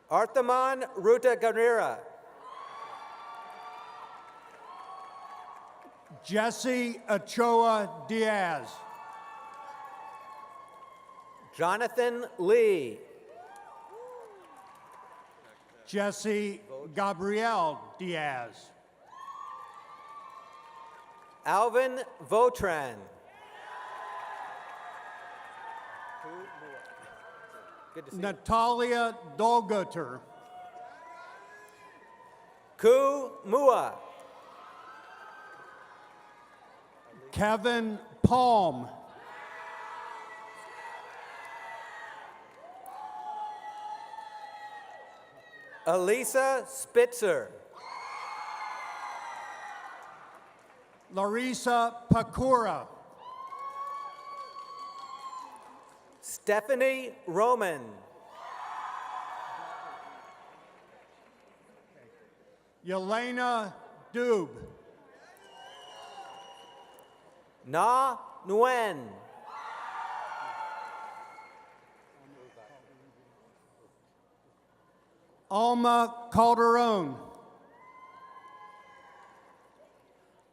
Arthaman Ruta Ganira. Jesse Ochoa Diaz. Jonathan Lee. Jesse Gabrielle Diaz. Alvin Votran. Good to see you. Natalia Dolguter. Ku Mua. Kevin Palm. Elisa Spitzer. Larissa Pakura. Stephanie Roman. Yelena Dube. Na Nguyen. Alma Calderon.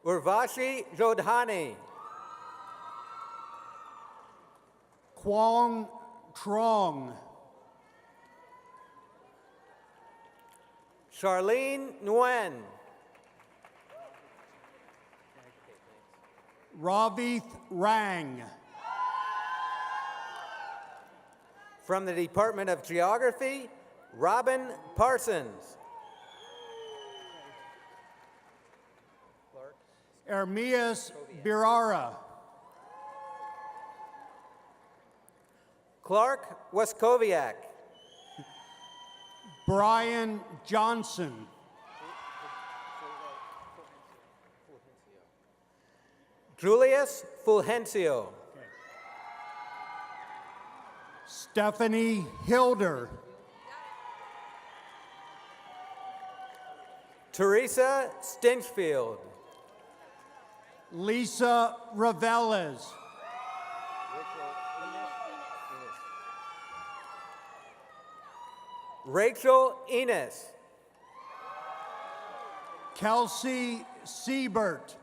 Urvashi Jodhani. Quang Trong. Charlene Nguyen. Ravith Rang. From the Department of Geography, Robin Parsons. Ermias Birara. Clark Waskowiak. Brian Johnson. Julius Fulgencio. Stephanie Hilder. Teresa Stinchfield. Lisa Raveles. Rachel Enos. Kelsey Siebert.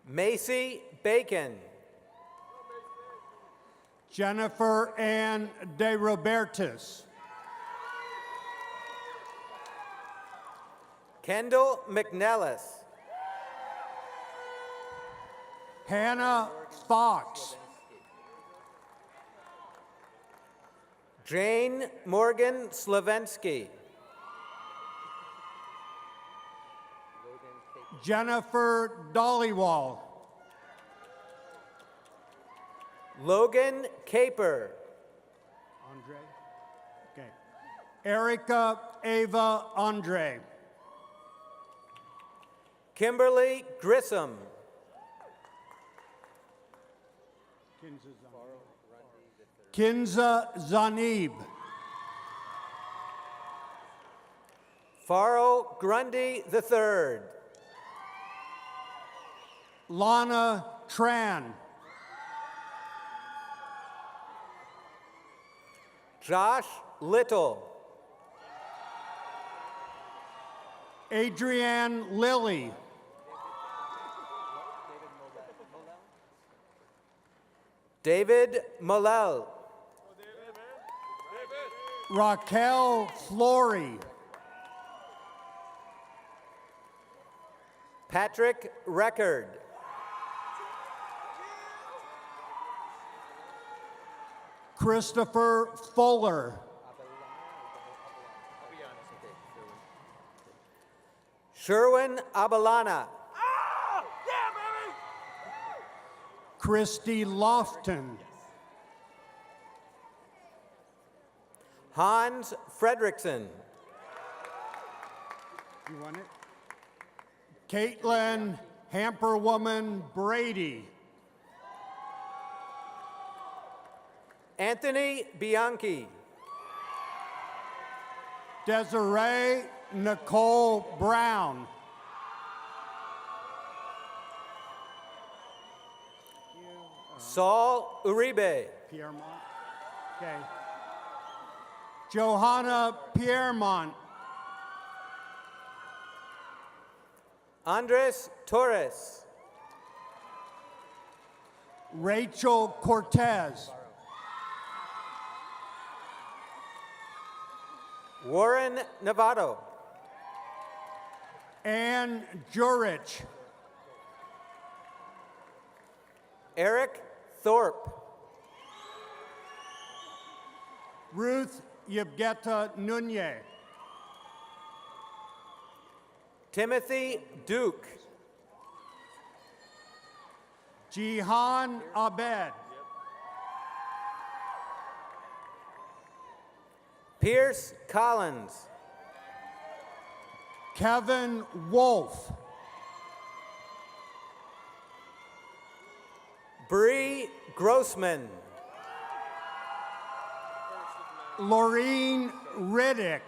Macy Bacon. Jennifer Ann De Robertis. Kendall McNellis. Hannah Fox. Jane Morgan Slavensky. Jennifer Dollywall. Logan Caper. Andre? Okay. Erica Ava Andre. Kimberly Grissom. Kinza Zanib. Faro Grundy III. Lana Tran. Josh Little. Adrienne Lilly. David Molel. Raquel Flory. Patrick Record. Christopher Fuller. Sherwin Abalana. Christy Lofton. Hans Fredrickson. You want it? Caitlin Hamperwoman Brady. Anthony Bianchi. Desiree Nicole Brown. Saul Uribe. Piermont. Okay. Johanna Piermont. Andres Torres. Rachel Cortez. Warren Novato. Ann Jurich. Eric Thorpe. Ruth Yvgeta Nunez. Timothy Duke. Jihan Abed. Pierce Collins. Kevin Wolf. Bree Grossman. Laureen Riddick.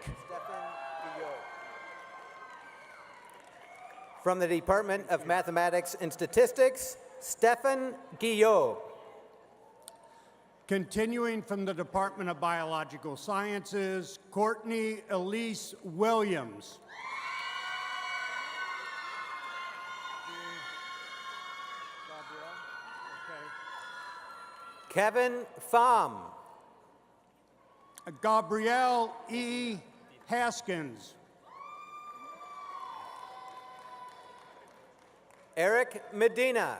From the Department of Mathematics and Statistics, Stephen Guillot. Continuing from the Department of Biological Sciences, Courtney Elise Williams. Kevin Pham. Gabrielle E. Haskins. Eric Medina.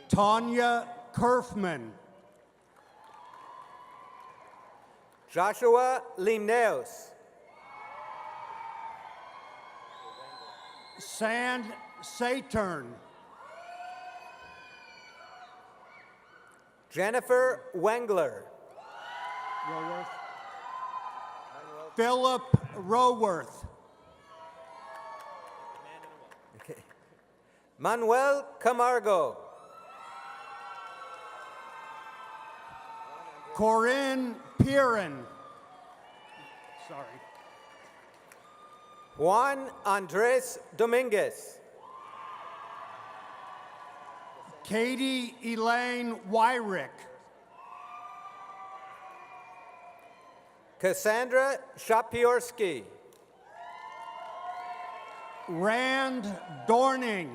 Tanya Kerfman. Joshua Limneus. Sand Saturn. Jennifer Wengler. Roworth. Philip Roworth. Okay. Manuel Camargo. Corinne Piran. Sorry. Juan Andres Dominguez. Katie Elaine Wyrick. Cassandra Shapiorsky. Rand Dorning.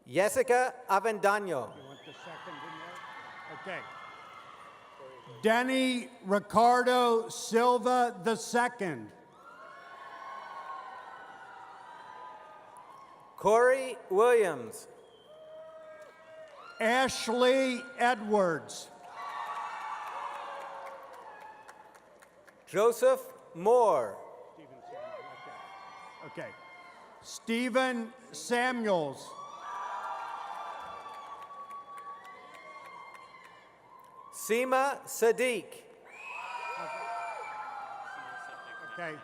Jessica Avendaño. You want the second in there? Okay. Denny Ricardo Silva II. Corey Williams. Ashley Edwards. Joseph Moore. Okay. Stephen Samuels. Seema Sadiq. Okay.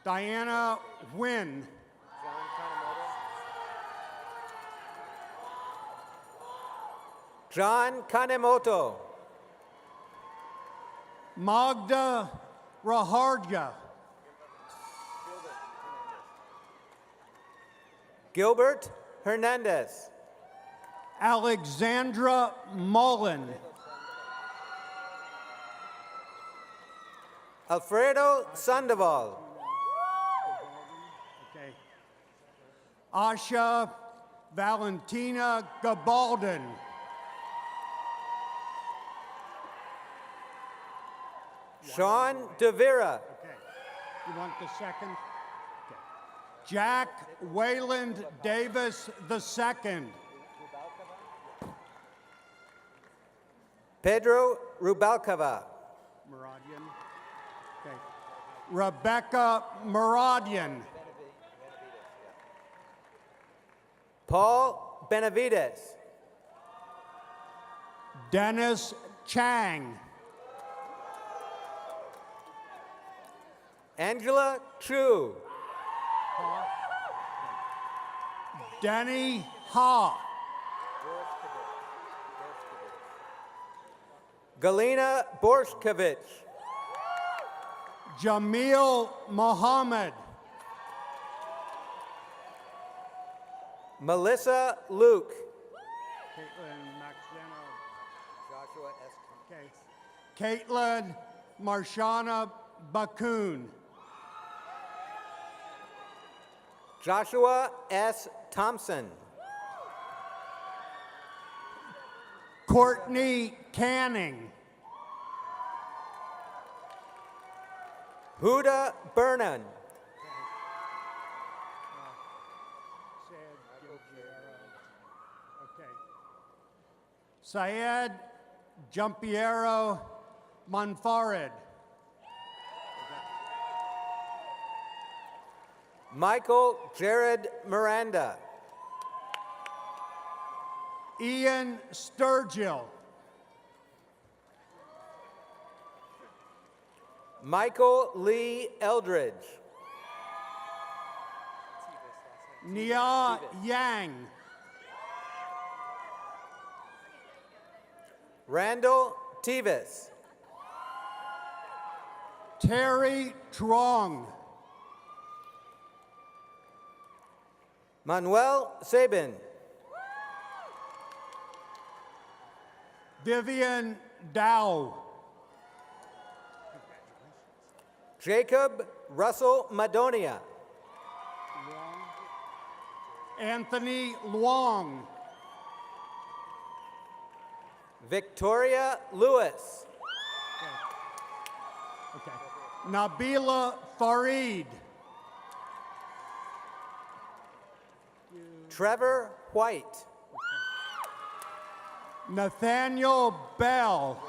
Diana Wynn. John Kanemoto. Magda Raharja. Gilbert Hernandez. Alexandra Mullen. Alfredo Sandoval. Okay. Asha Valentina Gabaldon. Sean DeVera. Okay. You want the second? Okay. Jack Wayland Davis II. Pedro Rubalcava. Muradian. Okay. Rebecca Muradian. Paul Benavides. Dennis Chang. Angela Chu. Denny Ha. Galina Borshkovich. Jamil Mohammed. Melissa Luke. Caitlin Maxeno. Joshua S. Okay. Caitlin Marshana Bakun. Joshua S. Thompson. Courtney Canning. Huda Burnham. Okay. Syed Jumpiero Monfarid. Michael Jared Miranda. Ian Sturgill. Michael Lee Eldridge. Nia Yang. Randall Tevis. Terry Trong. Manuel Sabin. Vivian Dow. Jacob Russell Madonia. Anthony Luong. Victoria Lewis. Okay. Nabila Farid. Trevor White. Nathaniel Bell.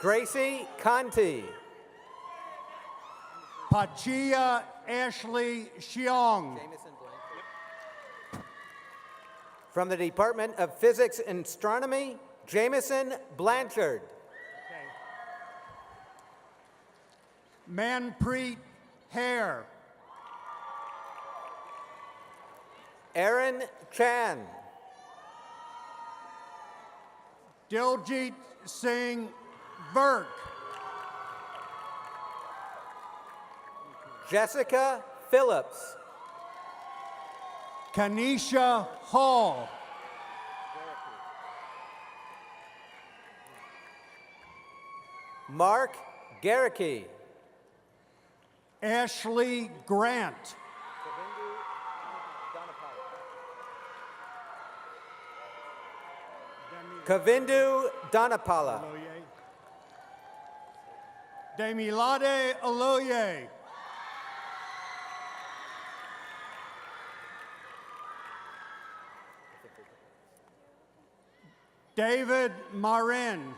Gracie Conti. Pachia Ashley Xiong. From the Department of Physics and Astronomy, Jameson Blanchard. Manpreet Hare. Aaron Chan. Diljit Singh Virk. Jessica Phillips. Kanisha Hall. Mark Garricky. Ashley Grant. Kavindu Donapala. Demilade Aloye. David Marin.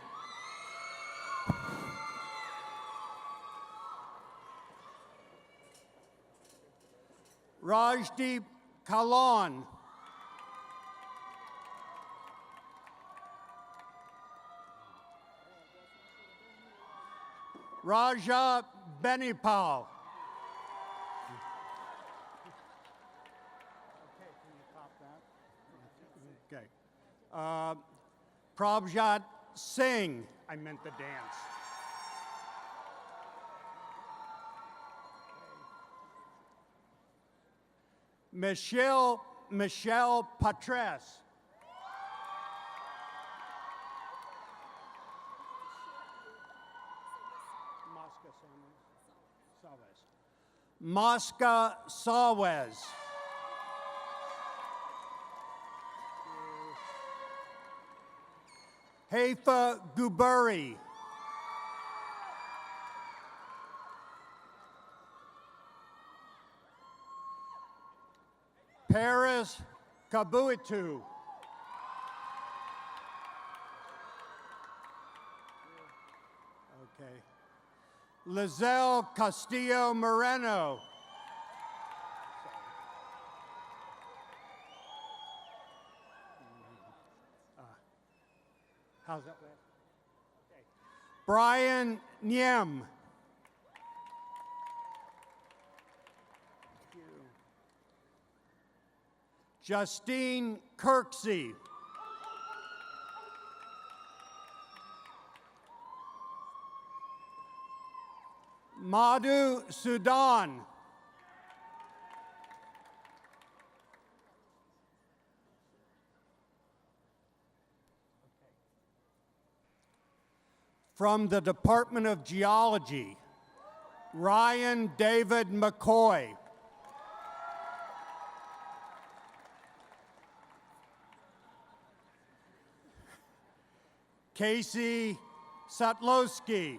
Rajdeep Kalan. Raja Benipal. Okay. Prabhat Singh. I meant the dance. Michelle Patres. Mosca Sawez. Haifa Guburi. Paris Kabuitu. Okay. Lizelle Castillo Moreno. How's that? Okay. Brian Niem. Justine Kirksey. Madhu Sudan. From the Department of Geology, Ryan David McCoy. Casey Satlowski.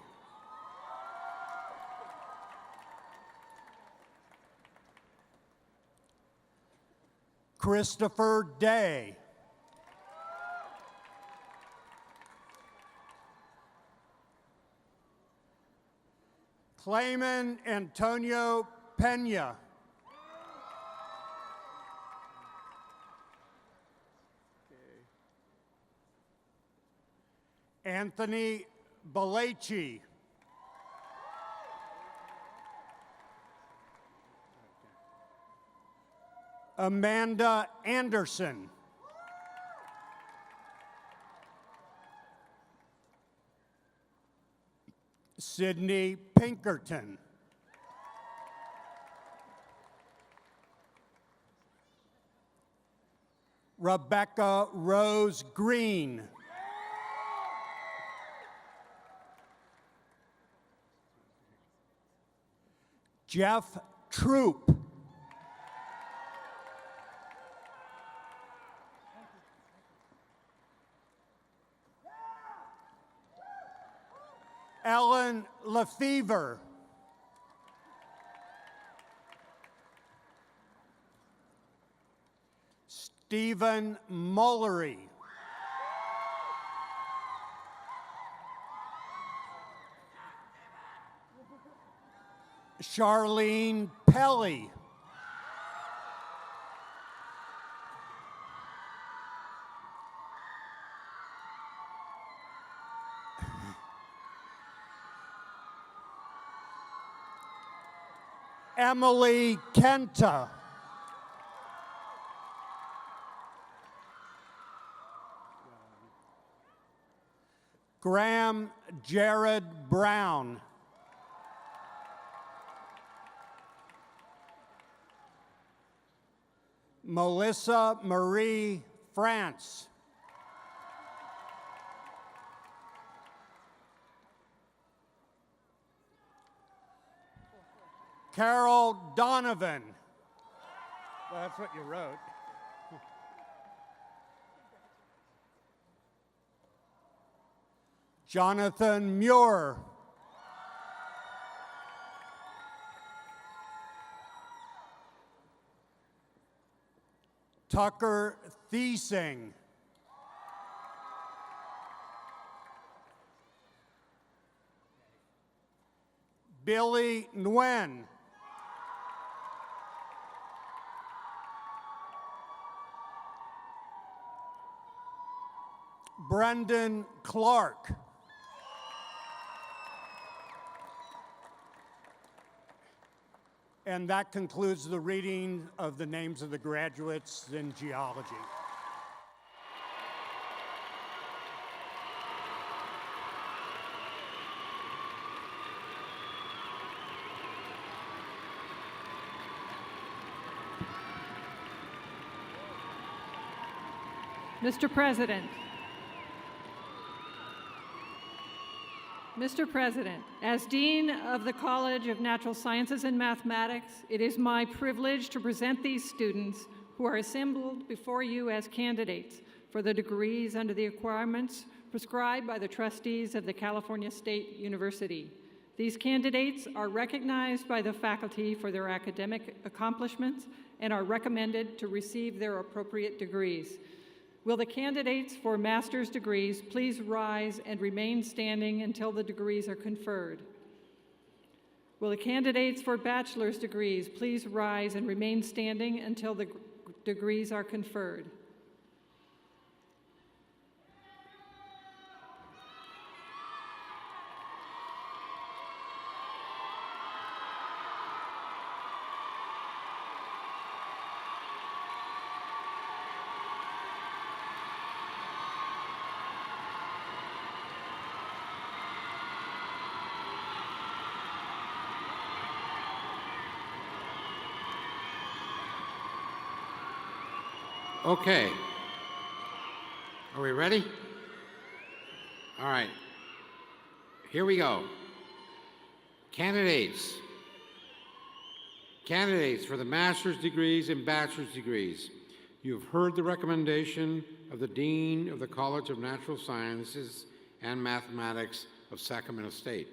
Christopher Day. Clayman Antonio Pena. Anthony Balachi. Amanda Anderson. Sydney Pinkerton. Rebecca Rose Green. Jeff Troop. Ellen Lefevre. Stephen Mullery. Charlene Pelly. Emily Kenta. Graham Jared Brown. Melissa Marie France. Carol Donovan. Well, that's what you wrote. Jonathan Muir. Tucker Thiesing. Billy Nguyen. Brendan Clark. And that concludes the reading of the names of the graduates in geology. Mr. President, Mr. President, as Dean of the College of Natural Sciences and Mathematics, it is my privilege to present these students who are assembled before you as candidates for the degrees under the requirements prescribed by the trustees of the California State University. These candidates are recognized by the faculty for their academic accomplishments and are recommended to receive their appropriate degrees. Will the candidates for master's degrees please rise and remain standing until the degrees are conferred? Will the candidates for bachelor's degrees please rise and remain standing until the degrees are conferred? Okay. Are we ready? All right. Here we go. Candidates. Candidates for the master's degrees and bachelor's degrees. You have heard the recommendation of the Dean of the College of Natural Sciences and Mathematics of Sacramento State.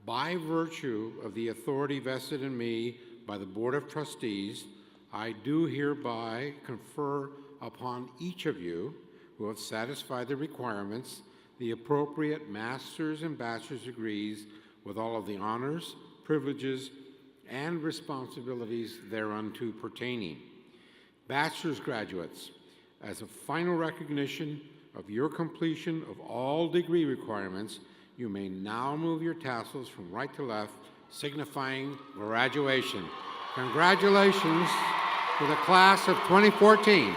By virtue of the authority vested in me by the Board of Trustees, I do hereby confer upon each of you who have satisfied the requirements the appropriate master's and bachelor's degrees with all of the honors, privileges, and responsibilities thereunto pertaining. Bachelor's graduates, as a final recognition of your completion of all degree requirements, you may now move your tassels from right to left, signifying graduation. Congratulations to the class of 2014.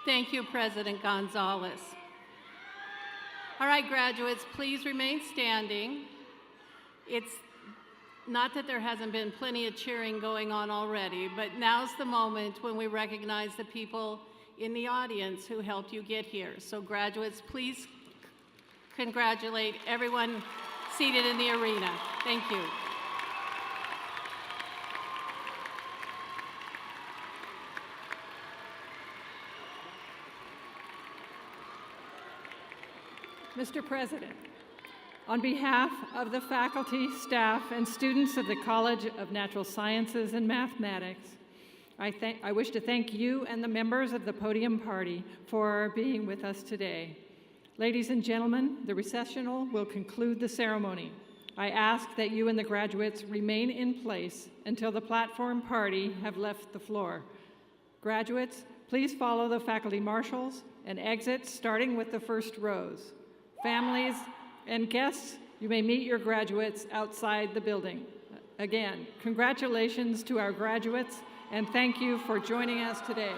Thank you, President Gonzalez. All right, graduates, please remain standing. It's not that there hasn't been plenty of cheering going on already, but now's the moment when we recognize the people in the audience who helped you get here. So graduates, please congratulate everyone seated in the arena. Thank you. Mr. President, on behalf of the faculty, staff, and students of the College of Natural Sciences and Mathematics, I wish to thank you and the members of the podium party for being with us today. Ladies and gentlemen, the recessional will conclude the ceremony. I ask that you and the graduates remain in place until the platform party have left the floor. Graduates, please follow the faculty marshals and exit starting with the first rows. Families and guests, you may meet your graduates outside the building. Again, congratulations to our graduates, and thank you for joining us today.